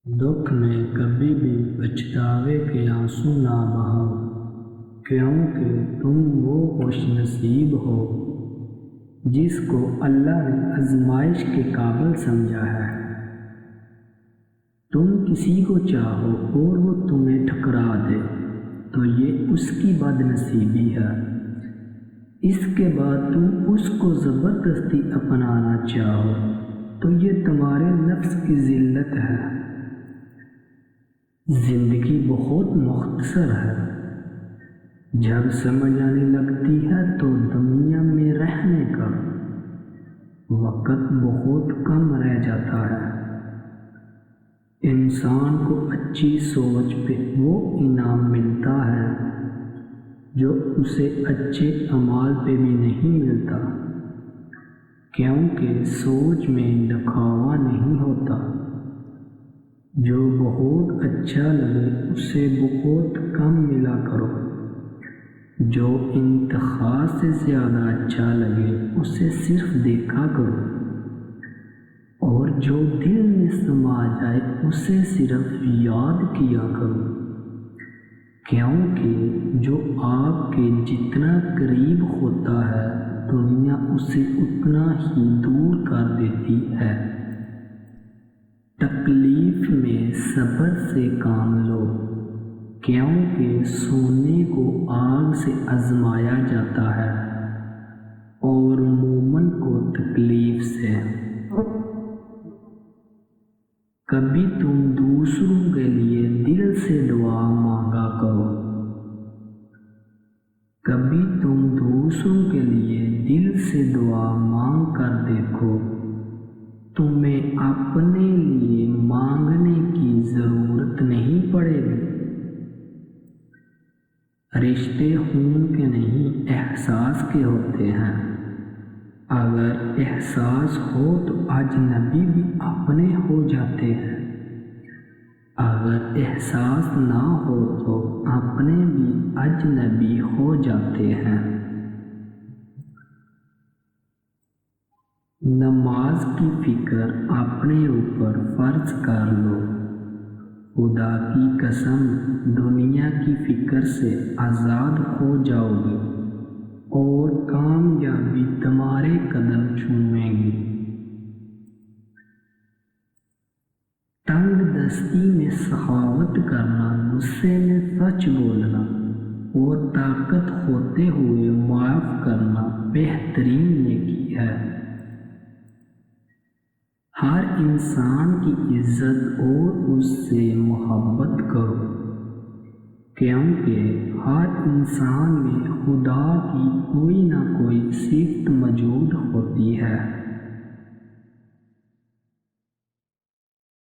دکھ میں کبھی بھی پچھتاوے کے آنسو نہ بہاؤ، کیونکہ تم وہ خوش نصیب ہو جس کو اللہ نے آزمائش کے قابل سمجھا ہے۔ تم کسی کو چاہو اور وہ تمہیں ٹھکرا دے تو یہ اس کی بد نصیبی ہے۔ اس کے بعد تم اس کو زبردستی اپنانا چاہو تو یہ تمہارے نفس کی ذلت ہے۔ زندگی بہت مختصر ہے، جب سمجھ آنے لگتی ہے تو دنیا میں رہنے کا وقت بہت کم رہ جاتا ہے۔ انسان کو اچھی سوچ پہ وہ انعام ملتا ہے جو اسے اچھے اعمال پہ بھی نہیں ملتا، کیونکہ سوچ میں دکھاوا نہیں ہوتا۔ جو بہت اچھا لگے اسے بہت کم ملا کرو، جو انتہا سے زیادہ اچھا لگے اسے صرف دیکھا کرو، اور جو دل میں سما جائے اسے صرف یاد کیا کرو، کیونکہ جو آپ کے جتنا قریب ہوتا ہے دنیا اسے اتنا ہی دور کر دیتی ہے۔ تکلیف میں صبر سے کام لو، کیونکہ سونے کو آگ سے آزمایا جاتا ہے اور مومن کو تکلیف سے۔ کبھی تم دوسروں کے لیے دل سے دعا مانگا کرو، کبھی تم دوسروں کے لیے دل سے دعا مانگ کر دیکھو، تمہیں اپنے لیے مانگنے کی ضرورت نہیں پڑے گی۔ رشتے خون کے نہیں احساس کے ہوتے ہیں۔ اگر احساس ہو تو اجنبی بھی اپنے ہو جاتے ہیں، اگر احساس نہ ہو تو اپنے بھی اجنبی ہو جاتے ہیں۔ نماز کی فکر اپنے اوپر فرض کر لو، خدا کی قسم دنیا کی فکر سے آزاد ہو جاؤ گے اور کامیابی تمہارے قدم چومے گی۔ تنگ دستی میں سخاوت کرنا، غصے میں سچ بولنا اور طاقت ہوتے ہوئے معاف کرنا بہترین نیکی ہے۔ ہر انسان کی عزت اور اس سے محبت کرو، کیونکہ ہر انسان میں خدا کی کوئی نہ کوئی صفت موجود ہوتی ہے۔